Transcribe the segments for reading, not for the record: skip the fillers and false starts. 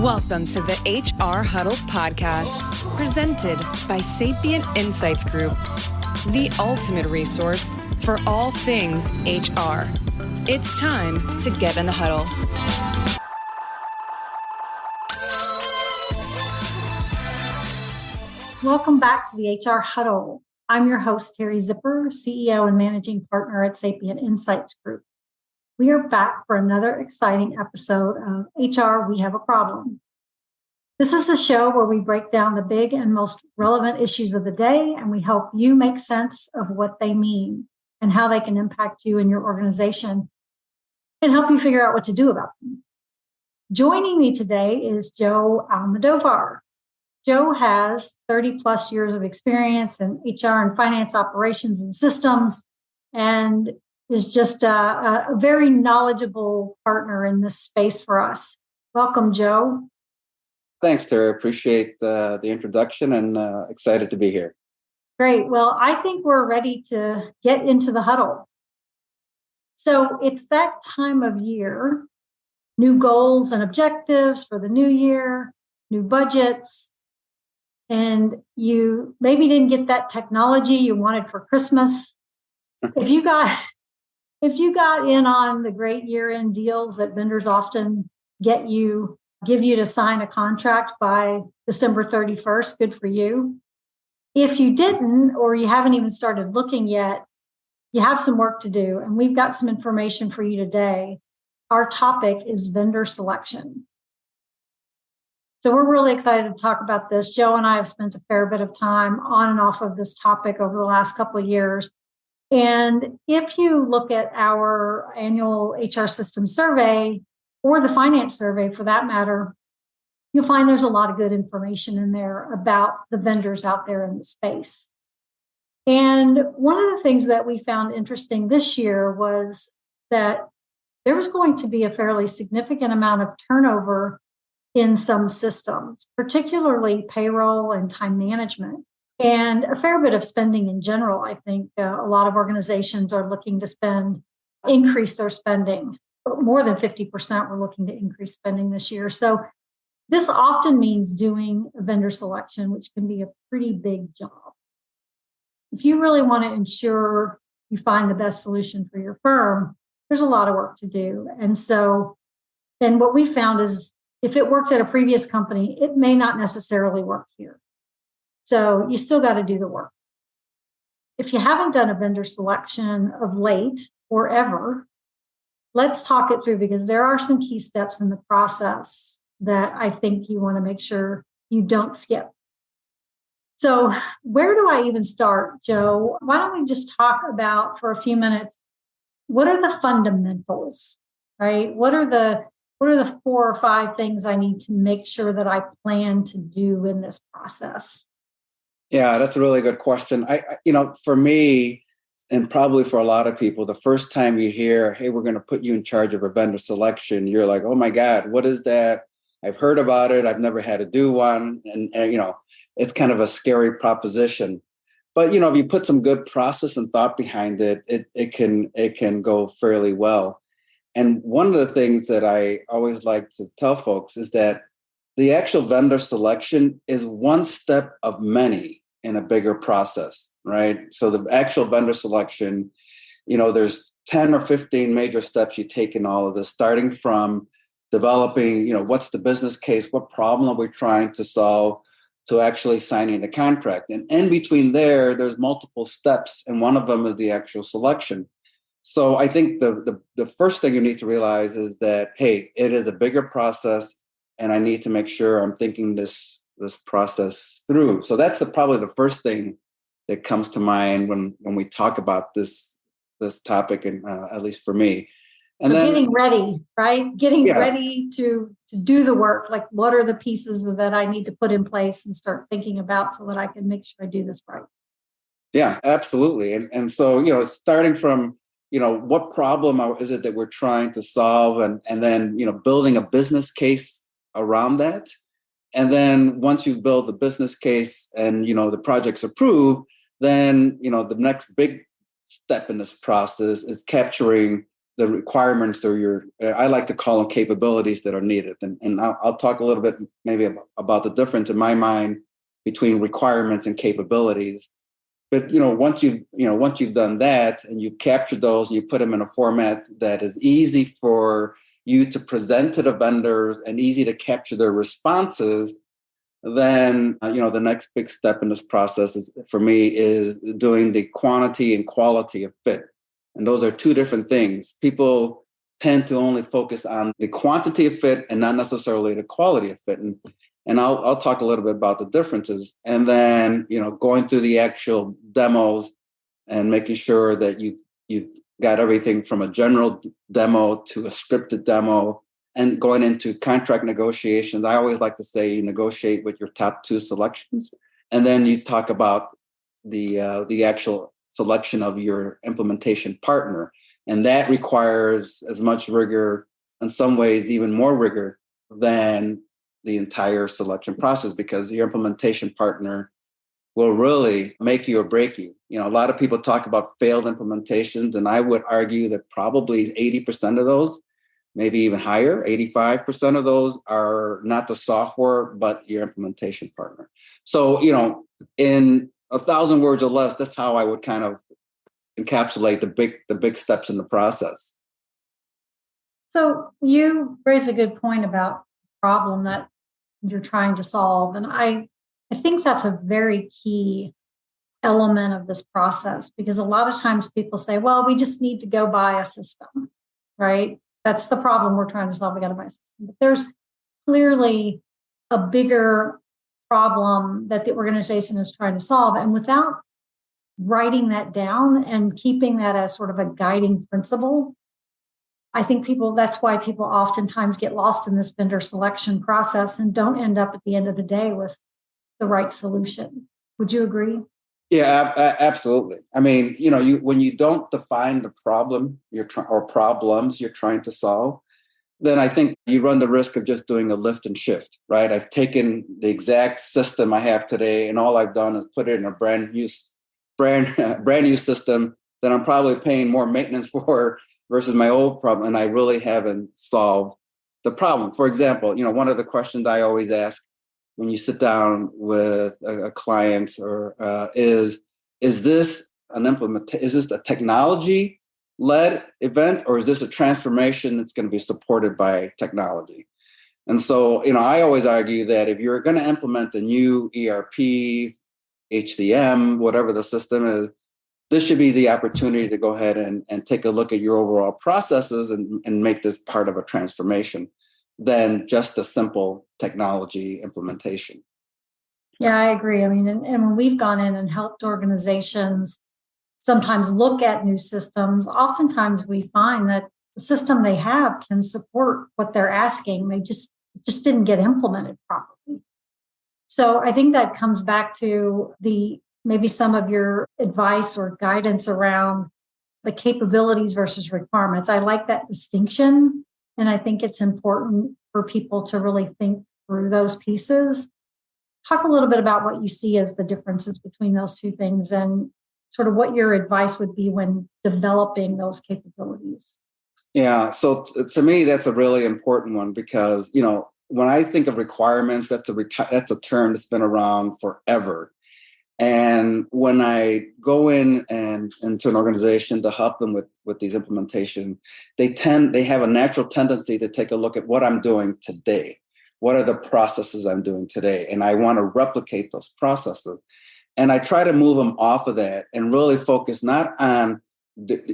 Welcome to the HR Huddle podcast, presented by Sapient Insights Group, the ultimate resource for all things HR. It's time to get in the huddle. Welcome back to the HR Huddle. I'm your host, Terry Zipper, CEO and Managing Partner at Sapient Insights Group. We are back for another exciting episode of HR We Have a Problem. This is the show where we break down the big and most relevant issues of the day, and we help you make sense of what they mean and how they can impact you and your organization and help you figure out what to do about them. Joining me today is Joe Almodovar. Joe has 30 plus years of experience in HR and finance operations and systems, and is just a very knowledgeable partner in this space for us. Welcome, Joe. Thanks, Terry. Appreciate the introduction and excited to be here. Great. Well, I think we're ready to get into the huddle. So it's that time of year, new goals and objectives for the new year, new budgets, and you maybe didn't get that technology you wanted for Christmas. If you got in on the great year-end deals that vendors often give you to sign a contract by December 31st, good for you. If you didn't, or you haven't even started looking yet, you have some work to do, and we've got some information for you today. Our topic is vendor selection. So we're really excited to talk about this. Joe and I have spent a fair bit of time on and off of this topic over the last couple of years. And if you look at our annual HR system survey, or the finance survey for that matter, you'll find there's a lot of good information in there about the vendors out there in the space. And one of the things that we found interesting this year was that there was going to be a fairly significant amount of turnover in some systems, particularly payroll and time management, and a fair bit of spending in general. I think a lot of organizations are looking to increase their spending. More than 50% were looking to increase spending this year. So this often means doing a vendor selection, which can be a pretty big job. If you really want to ensure you find the best solution for your firm, there's a lot of work to do. And what we found is if it worked at a previous company, it may not necessarily work here. So you still got to do the work. If you haven't done a vendor selection of late or ever, let's talk it through, because there are some key steps in the process that I think you want to make sure you don't skip. So where do I even start, Joe? Why don't we just talk about, for a few minutes, what are the fundamentals, right? What are the 4 or 5 things I need to make sure that I plan to do in this process? Yeah, that's a really good question. For me, and probably for a lot of people, the first time you hear, hey, we're going to put you in charge of a vendor selection, you're like, oh my God, what is that? I've heard about it. I've never had to do one. And it's kind of a scary proposition. But, if you put some good process and thought behind it, it can go fairly well. And one of the things that I always like to tell folks is that the actual vendor selection is one step of many in a bigger process, right? So the actual vendor selection, there's 10 or 15 major steps you take in all of this, starting from developing, what's the business case, what problem are we trying to solve, to actually signing the contract. And in between there's multiple steps, and one of them is the actual selection. So I think the first thing you need to realize is that, hey, it is a bigger process, and I need to make sure I'm thinking this process through. So that's probably the first thing that comes to mind when we talk about this topic, and at least for me. And then getting ready, right? Ready to do the work. Like, what are the pieces that I need to put in place and start thinking about so that I can make sure I do this right? Yeah, absolutely. And so, starting from, what problem is it that we're trying to solve, and then, building a business case around that. And then once you build the business case and, the project's approved, then, the next big step in this process is capturing the requirements or I like to call them capabilities that are needed. And I'll talk a little bit maybe about the difference in my mind between requirements and capabilities. But once you've done that and you've captured those and you put them in a format that is easy for you to present to the vendors and easy to capture their responses, then the next big step in this process for me is doing the quantity and quality of fit. And those are two different things. People tend to only focus on the quantity of fit and not necessarily the quality of fit. And I'll talk a little bit about the differences. And then, going through the actual demos and making sure that you've got everything from a general demo to a scripted demo and going into contract negotiations. I always like to say you negotiate with your top 2 selections. And then you talk about the actual selection of your implementation partner. And that requires as much rigor, in some ways, even more rigor than the entire selection process, because your implementation partner will really make you or break you. A lot of people talk about failed implementations, and I would argue that probably 80% of those, maybe even higher, 85% of those are not the software, but your implementation partner. So, in 1,000 words or less, that's how I would kind of encapsulate the big steps in the process. So you raise a good point about the problem that you're trying to solve. And I think that's a very key element of this process, because a lot of times people say, well, we just need to go buy a system, right? That's the problem we're trying to solve. We got to buy a system. But there's clearly a bigger problem that the organization is trying to solve. And without writing that down and keeping that as sort of a guiding principle, I think that's why people oftentimes get lost in this vendor selection process and don't end up at the end of the day with the right solution. Would you agree? Yeah, absolutely. I mean, when you don't define the problem or problems you're trying to solve, then I think you run the risk of just doing a lift and shift, right? I've taken the exact system I have today, and all I've done is put it in a brand new system that I'm probably paying more maintenance for versus my old problem, and I really haven't solved the problem. For example, one of the questions I always ask when you sit down with a client is this is this a technology-led event, or is this a transformation that's going to be supported by technology? And so, I always argue that if you're going to implement a new ERP, HCM, whatever the system is, this should be the opportunity to go ahead and take a look at your overall processes and make this part of a transformation than just a simple technology implementation. Yeah, I agree. I mean, and when we've gone in and helped organizations sometimes look at new systems, oftentimes we find that the system they have can support what they're asking. They just didn't get implemented properly. So I think that comes back to maybe some of your advice or guidance around the capabilities versus requirements. I like that distinction. And I think it's important for people to really think through those pieces. Talk a little bit about what you see as the differences between those two things and sort of what your advice would be when developing those capabilities. Yeah. So to me, that's a really important one because, when I think of requirements, that's a term that's been around forever. And when I go into an organization to help them with these implementation, they have a natural tendency to take a look at what I'm doing today. What are the processes I'm doing today? And I want to replicate those processes. And I try to move them off of that and really focus not on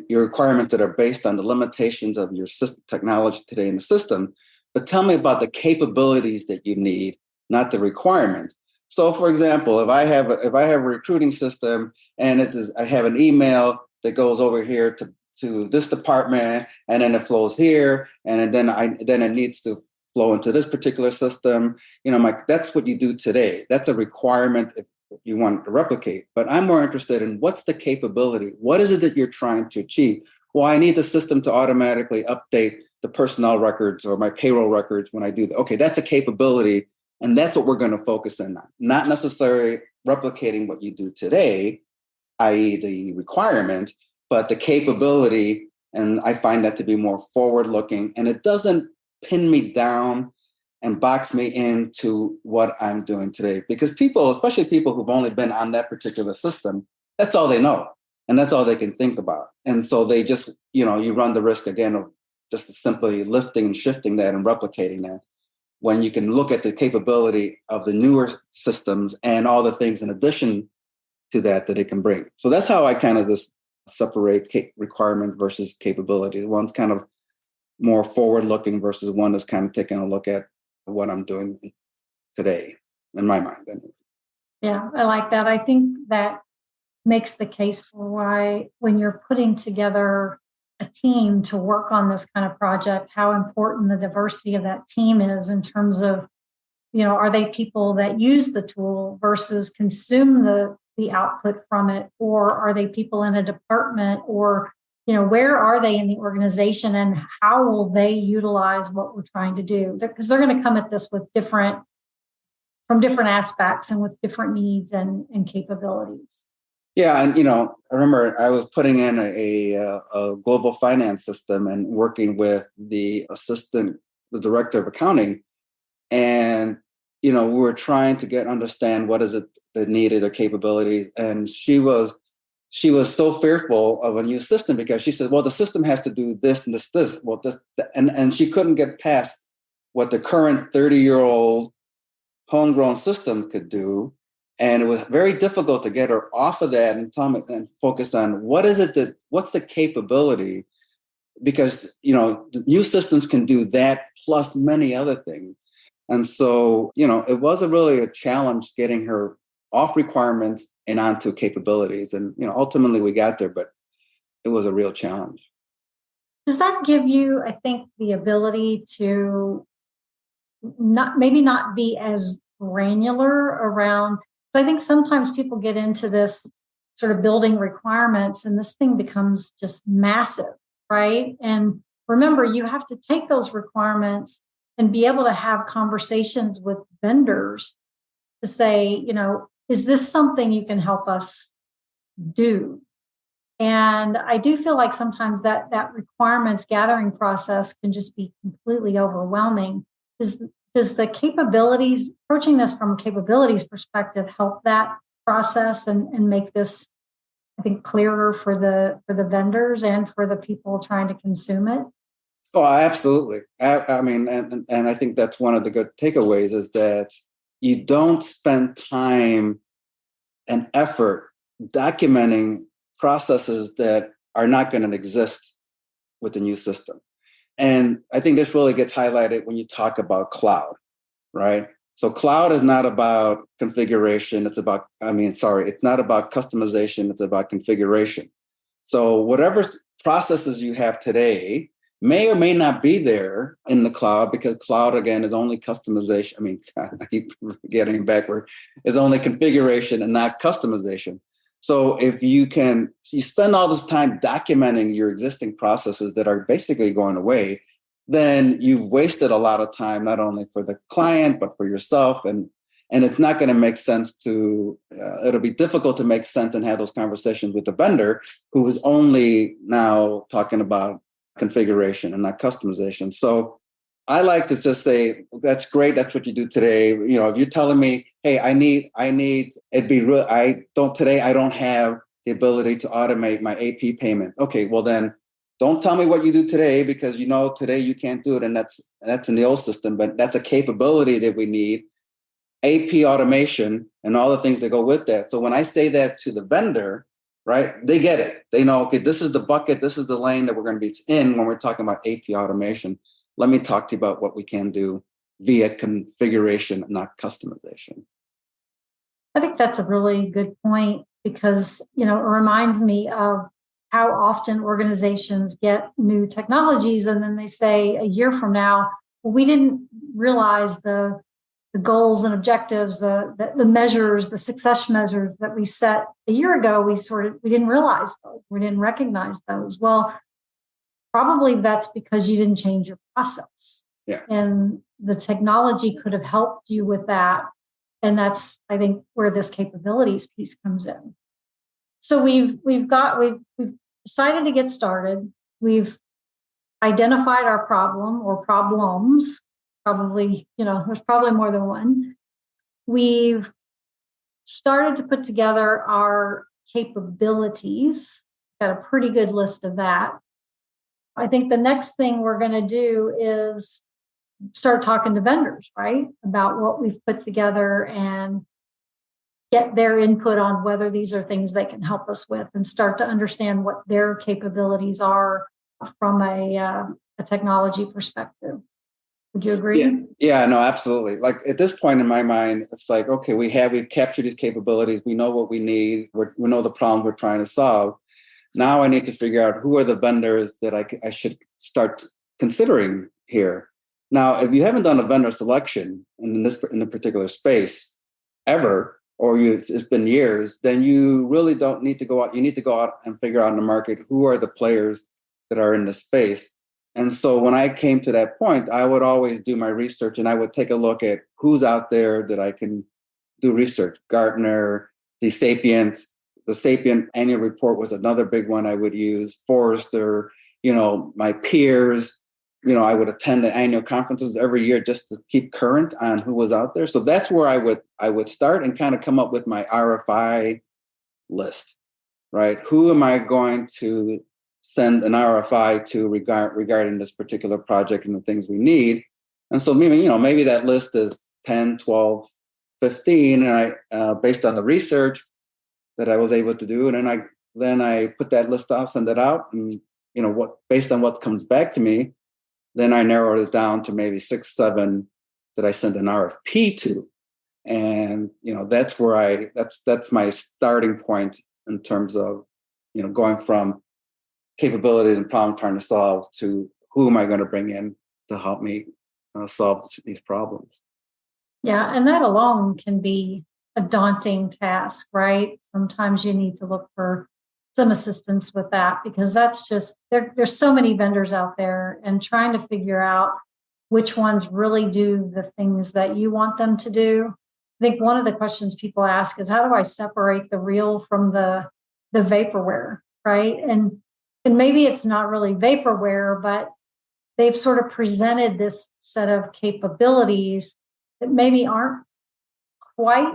your requirements that are based on the limitations of your system technology today in the system, but tell me about the capabilities that you need, not the requirement. So, for example, if I have a recruiting system and I have an email that goes over here to this department, and then it flows here, and then it needs to flow into this particular system. That's what you do today. That's a requirement if you want to replicate. But I'm more interested in what's the capability. What is it that you're trying to achieve? Well, I need the system to automatically update the personnel records or my payroll records when I do that. Okay, that's a capability. And that's what we're going to focus in on, not necessarily replicating what you do today, i.e. the requirement, but the capability And I find that to be more forward looking, and it doesn't pin me down and box me into what I'm doing today. Because people, especially people who've only been on that particular system, that's all they know. And that's all they can think about. And so they just, you run the risk again of just simply lifting and shifting that and replicating that, when you can look at the capability of the newer systems and all the things in addition to that it can bring. So that's how I kind of just separate requirement versus capability. One's kind of more forward looking versus one is kind of taking a look at what I'm doing today, in my mind. Yeah, I like that. I think that makes the case for why, when you're putting together a team to work on this kind of project, how important the diversity of that team is in terms of, are they people that use the tool versus consume the output from it, or are they people in a department, or where are they in the organization, and how will they utilize what we're trying to do? Because they're going to come at this with from different aspects and with different needs and capabilities. Yeah, and I remember I was putting in a global finance system and working with the director of accounting, and we were trying to understand what is it that needed or capabilities, and she was so fearful of a new system because she said, well, the system has to do this and this. Well, and she couldn't get past what the current 30-year-old homegrown system could do. And it was very difficult to get her off of that and focus on what's the capability, because, the new systems can do that plus many other things. And so, it was really a challenge getting her off requirements and onto capabilities. And, ultimately we got there, but it was a real challenge. Does that give you, I think, the ability to not be as granular around? So I think sometimes people get into this sort of building requirements and this thing becomes just massive, right? And remember, you have to take those requirements and be able to have conversations with vendors to say, is this something you can help us do? And I do feel like sometimes that requirements gathering process can just be completely overwhelming. Does the capabilities, approaching this from a capabilities perspective, help that process and make this, I think, clearer for the vendors and for the people trying to consume it? Oh, absolutely. I mean, and I think that's one of the good takeaways is that you don't spend time and effort documenting processes that are not going to exist with the new system. And I think this really gets highlighted when you talk about cloud, right? So cloud is not about configuration. It's not about customization. It's about configuration. So whatever processes you have today may or may not be there in the cloud, because cloud, again, is only customization. I mean, I keep getting backward. Is only configuration and not customization. So if you spend all this time documenting your existing processes that are basically going away, then you've wasted a lot of time, not only for the client, but for yourself. And it's not going to make sense it'll be difficult to make sense and have those conversations with the vendor who is only now talking about configuration and not customization. So I like to just say, that's great. That's what you do today. If you're telling me, hey, I don't have the ability to automate my AP payment. Okay, well then don't tell me what you do today, because today you can't do it. And that's in the old system, but that's a capability that we need. AP automation and all the things that go with that. So when I say that to the vendor, right, they get it. They know, okay, this is the bucket, this is the lane that we're going to be in when we're talking about AP automation. Let me talk to you about what we can do via configuration, not customization. I think that's a really good point, because, it reminds me of how often organizations get new technologies and then they say a year from now, well, we didn't realize the goals and objectives, the measures, the success measures that we set a year ago. We didn't realize those. We didn't recognize those. Well, probably that's because you didn't change your process. Yeah. And the technology could have helped you with that. And that's, I think, where this capabilities piece comes in. So we've decided to get started. We've identified our problem or problems. Probably, there's probably more than one. We've started to put together our capabilities, got a pretty good list of that. I think the next thing we're going to do is start talking to vendors, right, about what we've put together and get their input on whether these are things they can help us with and start to understand what their capabilities are from a technology perspective. Would you agree? Yeah, no, absolutely. Like at this point in my mind, it's like, okay, we've captured these capabilities. We know what we need. We know the problem we're trying to solve. Now I need to figure out who are the vendors that I should start considering here. Now, if you haven't done a vendor selection in the particular space ever, or it's been years, then you really don't need to go out. You need to go out and figure out in the market who are the players that are in the space. And so when I came to that point, I would always do my research and I would take a look at who's out there that I can do research. Gartner, the Sapient annual report was another big one I would use. Forrester, my peers, I would attend the annual conferences every year just to keep current on who was out there. So that's where I would start and kind of come up with my RFI list, right? Who am I going to send an RFI to regarding this particular project and the things we need? And so maybe that list is 10, 12, 15, and I based on the research that I was able to do, and then I put that list out, send it out, and based on what comes back to me, then I narrowed it down to maybe 6, 7 that I send an RFP to. And, that's where that's my starting point in terms of, going from capabilities and problem trying to solve to who am I going to bring in to help me solve these problems. Yeah. And that alone can be a daunting task, right? Sometimes you need to look for some assistance with that because that's just, there's so many vendors out there, and trying to figure out which ones really do the things that you want them to do. I think one of the questions people ask is, how do I separate the real from the vaporware, right? And maybe it's not really vaporware, but they've sort of presented this set of capabilities that maybe aren't quite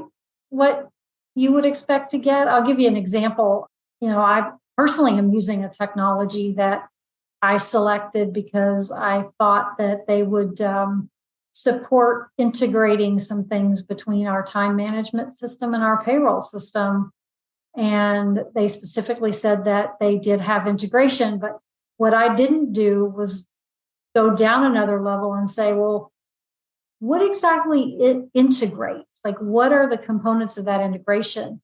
what you would expect to get. I'll give you an example. I personally am using a technology that I selected because I thought that they would support integrating some things between our time management system and our payroll system. And they specifically said that they did have integration. But what I didn't do was go down another level and say, well, what exactly it integrates? Like, what are the components of that integration?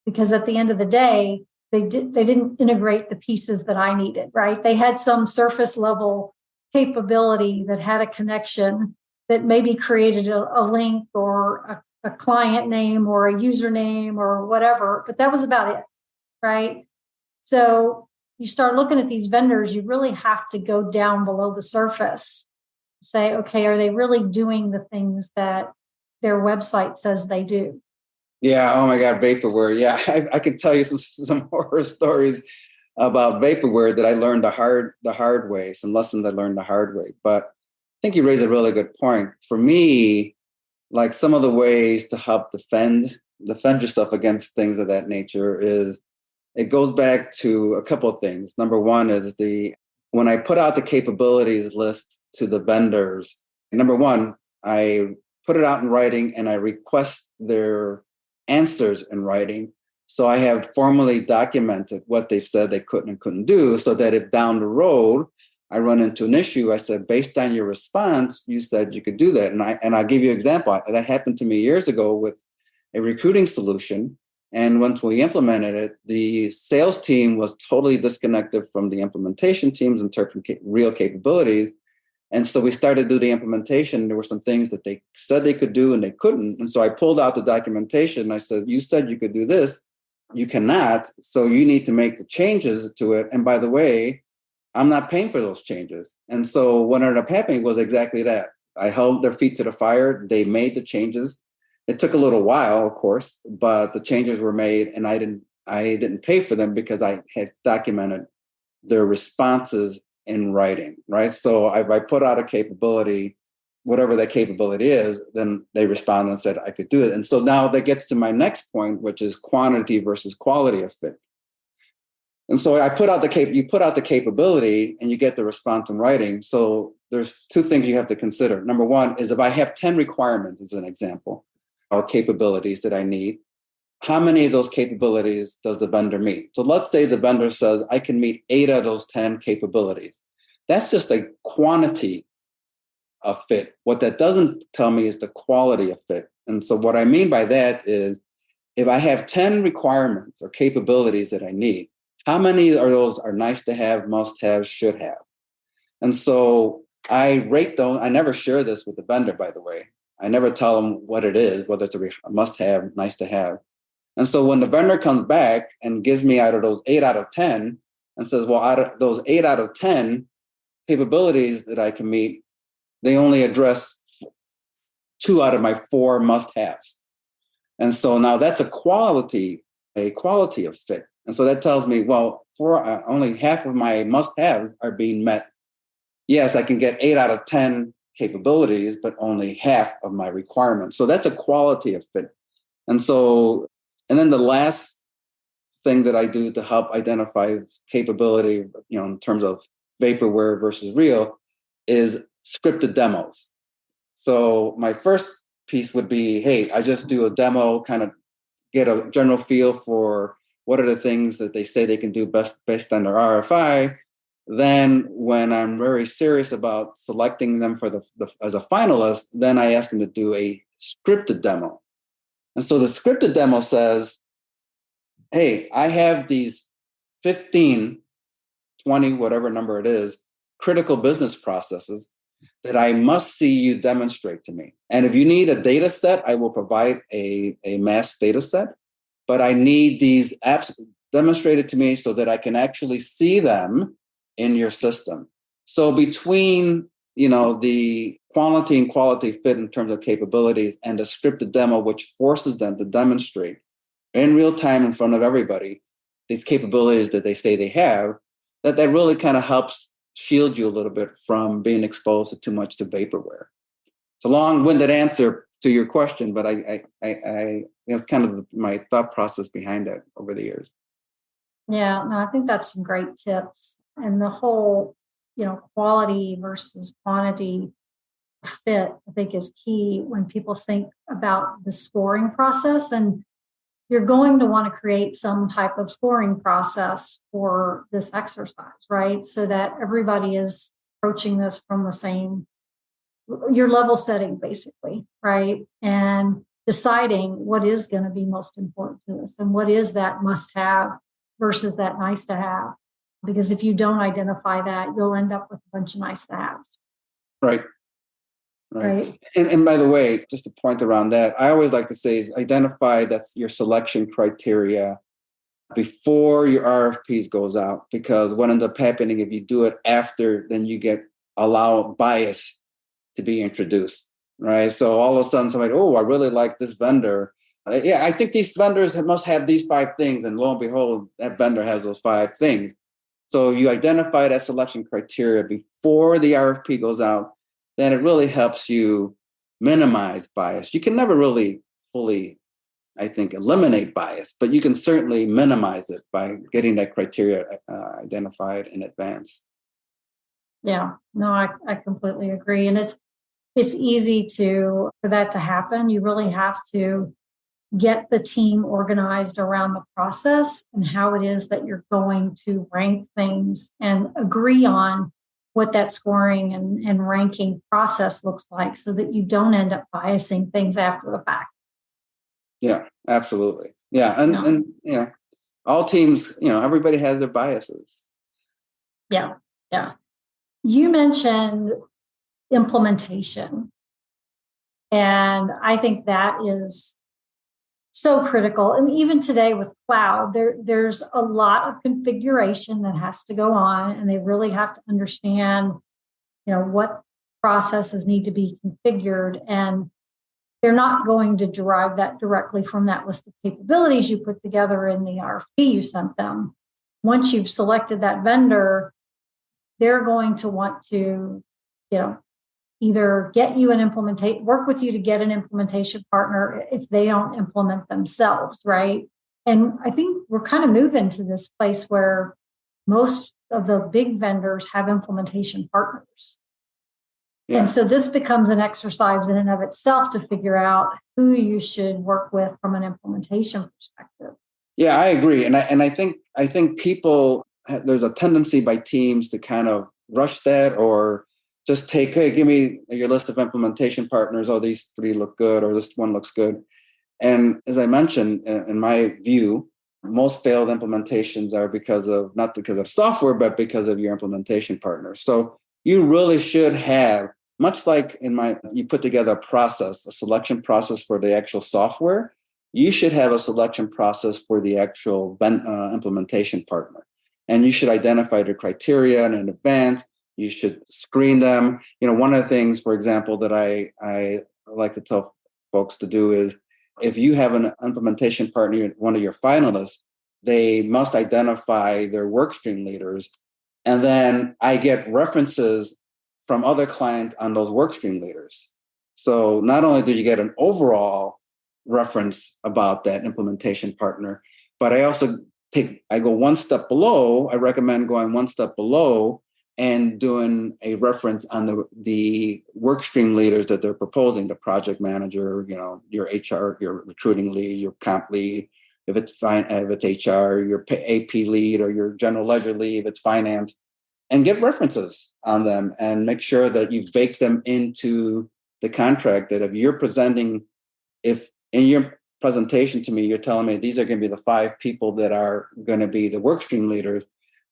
Because at the end of the day, they didn't integrate the pieces that I needed, right? They had some surface level capability that had a connection that maybe created a link or a client name or a username or whatever, but that was about it, right? So you start looking at these vendors, you really have to go down below the surface, say, okay, are they really doing the things that their website says they do? Yeah. Oh my God, vaporware. Yeah, I can tell you some horror stories about vaporware that I learned the hard way. Some lessons I learned the hard way. But I think you raise a really good point. For me, like some of the ways to help defend yourself against things of that nature is it goes back to a couple of things. Number one is when I put out the capabilities list to the vendors, number one, I put it out in writing and I request their answers in writing. So I have formally documented what they've said they couldn't and couldn't do, so that if down the road I run into an issue, I said, based on your response, you said you could do that. And I'll give you an example. That happened to me years ago with a recruiting solution. And once we implemented it, the sales team was totally disconnected from the implementation teams in terms of real capabilities. And so we started to do the implementation. There were some things that they said they could do and they couldn't. And so I pulled out the documentation. And I said, you said you could do this. You cannot. So you need to make the changes to it. And by the way, I'm not paying for those changes. And so what ended up happening was exactly that. I held their feet to the fire. They made the changes. It took a little while, of course, but the changes were made, and I didn't pay for them because I had documented their responses in writing, right? So if I put out a capability, whatever that capability is, then they respond and said I could do it. And so now that gets to my next point, which is quantity versus quality of fit. And so I put out you put out the capability and you get the response in writing. So there's two things you have to consider. Number one is if I have 10 requirements, as an example, or capabilities that I need, how many of those capabilities does the vendor meet? So let's say the vendor says, I can meet 8 of those 10 capabilities. That's just a quantity of fit. What that doesn't tell me is the quality of fit. And so what I mean by that is if I have 10 requirements or capabilities that I need, how many of those are nice to have, must have, should have? And so I rate those. I never share this with the vendor, by the way. I never tell them what it is, whether it's a must have, nice to have. And so when the vendor comes back and gives me out of those 8 out of 10 and says, well, out of those 8 out of 10 capabilities that I can meet, they only address 2 out of my 4 must-haves. And so now that's a quality of fit. And so that tells me, well, only half of my must-haves are being met. Yes, I can get 8 out of 10 capabilities, but only half of my requirements. So that's a quality of fit. And then the last thing that I do to help identify capability, in terms of vaporware versus real, is scripted demos. So my first piece would be, hey, I just do a demo, kind of get a general feel for what are the things that they say they can do best based on their RFI. Then when I'm very serious about selecting them for as a finalist, then I ask them to do a scripted demo. And so the scripted demo says, hey, I have these 15, 20, whatever number it is, critical business processes that I must see you demonstrate to me. And if you need a data set, I will provide a mass data set, but I need these apps demonstrated to me so that I can actually see them in your system. So between, the quantity and quality fit in terms of capabilities and the scripted demo, which forces them to demonstrate in real time in front of everybody these capabilities that they say they have, that really kind of helps shield you a little bit from being exposed to too much to vaporware. It's a long-winded answer to your question, but I that's kind of my thought process behind that over the years. Yeah, no, I think that's some great tips. And the whole, quality versus quantity fit, I think, is key when people think about the scoring process. And you're going to want to create some type of scoring process for this exercise, right? So that everybody is approaching this from the same, you're level setting basically, right? And deciding what is going to be most important to us and what is that must have versus that nice to have. Because if you don't identify that, you'll end up with a bunch of nice to haves. Right. And by the way, just a point around that, I always like to say is identify that's your selection criteria before your RFPs goes out, because what ends up happening if you do it after, then you allow bias to be introduced, right? So all of a sudden somebody, oh, I really like this vendor. Yeah, I think these vendors must have these 5 things. And lo and behold, that vendor has those 5 things. So you identify that selection criteria before the RFP goes out, then it really helps you minimize bias. You can never really fully, I think, eliminate bias, but you can certainly minimize it by getting that criteria identified in advance. Yeah, no, I completely agree. And it's easy for that to happen. You really have to get the team organized around the process and how it is that you're going to rank things and agree on what that scoring and ranking process looks like so that you don't end up biasing things after the fact. Yeah, absolutely. Yeah. And all teams, everybody has their biases. Yeah. Yeah. You mentioned implementation. And I think that is so critical. And even today with cloud, there's a lot of configuration that has to go on, and they really have to understand, what processes need to be configured. And they're not going to derive that directly from that list of capabilities you put together in the RFP you sent them. Once you've selected that vendor, they're going to want to, either get you work with you to get an implementation partner if they don't implement themselves, right? And I think we're kind of moving to this place where most of the big vendors have implementation partners. Yeah. And so this becomes an exercise in and of itself to figure out who you should work with from an implementation perspective. Yeah, I agree. And I think people, there's a tendency by teams to kind of rush that or just take, hey, give me your list of implementation partners. Oh, these 3 look good, or this one looks good. And as I mentioned, in my view, most failed implementations are not because of software, but because of your implementation partner. So you really should have, much like you put together a selection process for the actual software, you should have a selection process for the actual implementation partner. And you should identify the criteria in advance. You should screen them. One of the things, for example, that I like to tell folks to do is, if you have an implementation partner, one of your finalists, they must identify their workstream leaders. And then I get references from other clients on those workstream leaders. So not only do you get an overall reference about that implementation partner, but I also go one step below. I recommend going one step below and doing a reference on the work stream leaders that they're proposing, the project manager, your HR, your recruiting lead, your comp lead, if it's HR, your AP lead, or your general ledger lead, if it's finance, and get references on them and make sure that you bake them into the contract. That if in your presentation to me, you're telling me these are going to be the 5 people that are going to be the work stream leaders,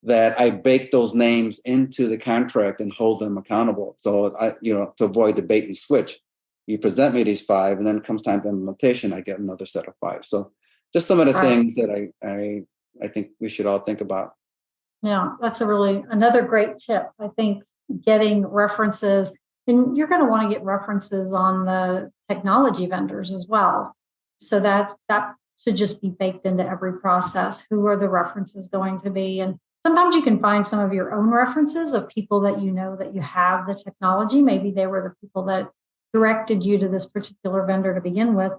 that I bake those names into the contract and hold them accountable. So to avoid the bait and switch, you present me these 5, and then it comes time to implementation, I get another set of 5. So just some of the things that I think we should all think about. Yeah, that's another great tip. I think getting references, and you're going to want to get references on the technology vendors as well. So that should just be baked into every process. Who are the references going to be? And sometimes you can find some of your own references of people that that you have the technology. Maybe they were the people that directed you to this particular vendor to begin with.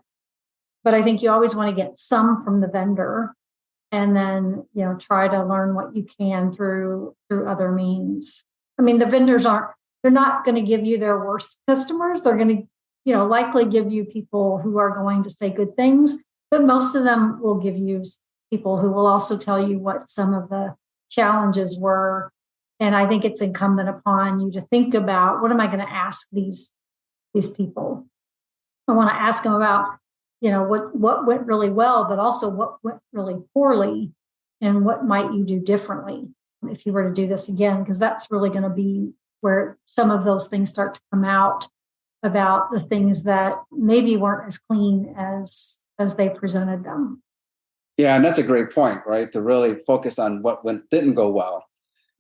But I think you always want to get some from the vendor, and then try to learn what you can through other means. I mean, the vendors they're not going to give you their worst customers. They're going to likely give you people who are going to say good things, but most of them will give you people who will also tell you what some of the challenges were. And I think it's incumbent upon you to think about, what am I going to ask these people? I want to ask them about, what went really well, but also what went really poorly, and what might you do differently if you were to do this again, because that's really going to be where some of those things start to come out about the things that maybe weren't as clean as they presented them. Yeah, and that's a great point, right? To really focus on what didn't go well,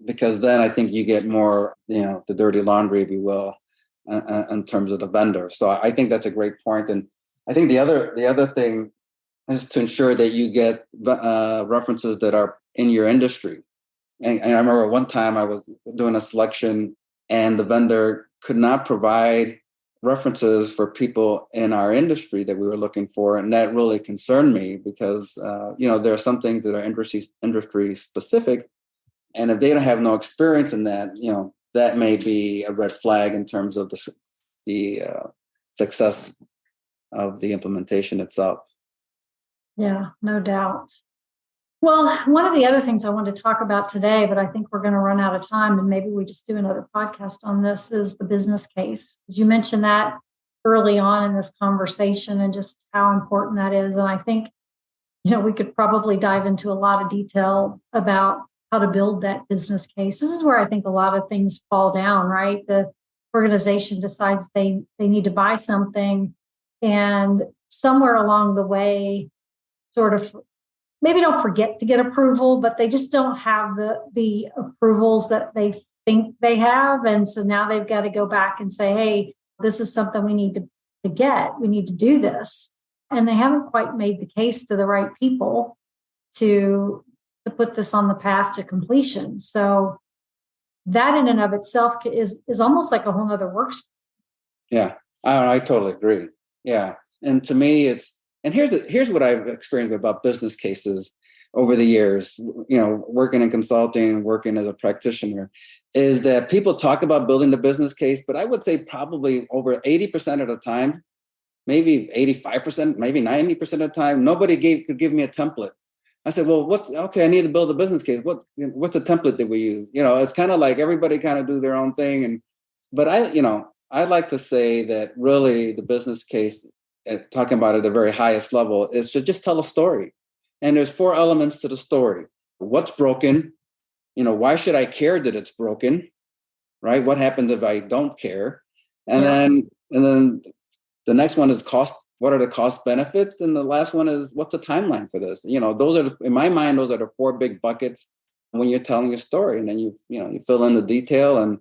because then I think you get more, the dirty laundry, if you will, in terms of the vendor. So I think that's a great point. And I think the other thing is to ensure that you get references that are in your industry. And I remember one time I was doing a selection, and the vendor could not provide references for people in our industry that we were looking for. And that really concerned me, because, there are some things that are industry specific. And if they don't have no experience in that, that may be a red flag in terms of the success of the implementation itself. Yeah, no doubt. Well, one of the other things I wanted to talk about today, but I think we're going to run out of time, and maybe we just do another podcast on this, is the business case. You mentioned that early on in this conversation and just how important that is. And I think, we could probably dive into a lot of detail about how to build that business case. This is where I think a lot of things fall down, right? The organization decides they need to buy something, and somewhere along the way, sort of maybe don't forget to get approval, but they just don't have the approvals that they think they have. And so now they've got to go back and say, hey, this is something we need to get. We need to do this. And they haven't quite made the case to the right people to put this on the path to completion. So that in and of itself is almost like a whole nother work. Yeah, I totally agree. Yeah. And to me, here's what I've experienced about business cases over the years, working in consulting, working as a practitioner, is that people talk about building the business case, but I would say probably over 80% of the time, maybe 85%, maybe 90% of the time, nobody could give me a template. I said, well, I need to build a business case. What's the template that we use? It's kind of like everybody kind of do their own thing. But I like to say that really the business case, talking about it at the very highest level, is to just tell a story. And there's 4 elements to the story. What's broken? Why should I care that it's broken? Right? What happens if I don't care? And then the next one is cost. What are the cost benefits? And the last one is, what's the timeline for this? Those are, in my mind, those are the 4 big buckets when you're telling a story. And then you fill in the detail, and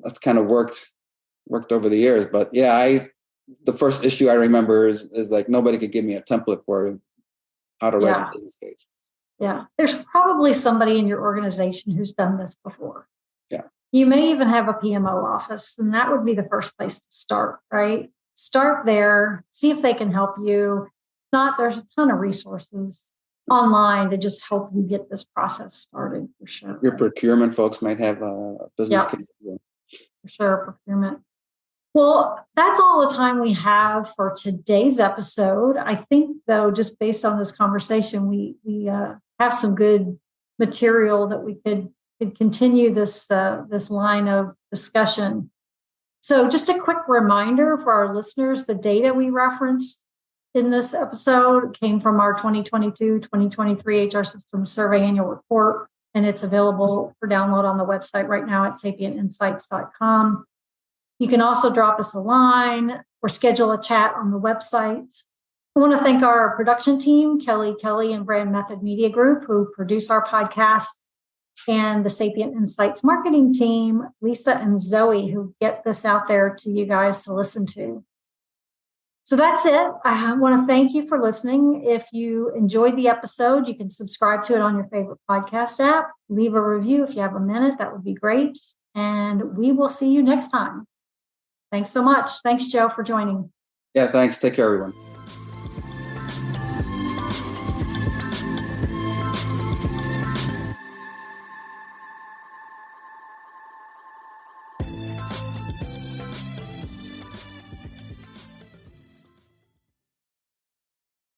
that's kind of worked over the years. But yeah, the first issue I remember is like nobody could give me a template for how to write a business case. Yeah. There's probably somebody in your organization who's done this before. Yeah. You may even have a PMO office, and that would be the first place to start, right? Start there, see if they can help you. If not, there's a ton of resources online to just help you get this process started, for sure. Your procurement folks might have a business case. For sure, procurement. Well, that's all the time we have for today's episode. I think, though, just based on this conversation, we have some good material that we could continue this line of discussion. So just a quick reminder for our listeners, the data we referenced in this episode came from our 2022-2023 HR Systems Survey Annual Report, and it's available for download on the website right now at sapientinsights.com. You can also drop us a line or schedule a chat on the website. I want to thank our production team, Kelly and Brand Method Media Group, who produce our podcast, and the Sapient Insights marketing team, Lisa and Zoe, who get this out there to you guys to listen to. So that's it. I want to thank you for listening. If you enjoyed the episode, you can subscribe to it on your favorite podcast app. Leave a review if you have a minute. That would be great. And we will see you next time. Thanks so much. Thanks, Joe, for joining. Yeah, thanks. Take care, everyone.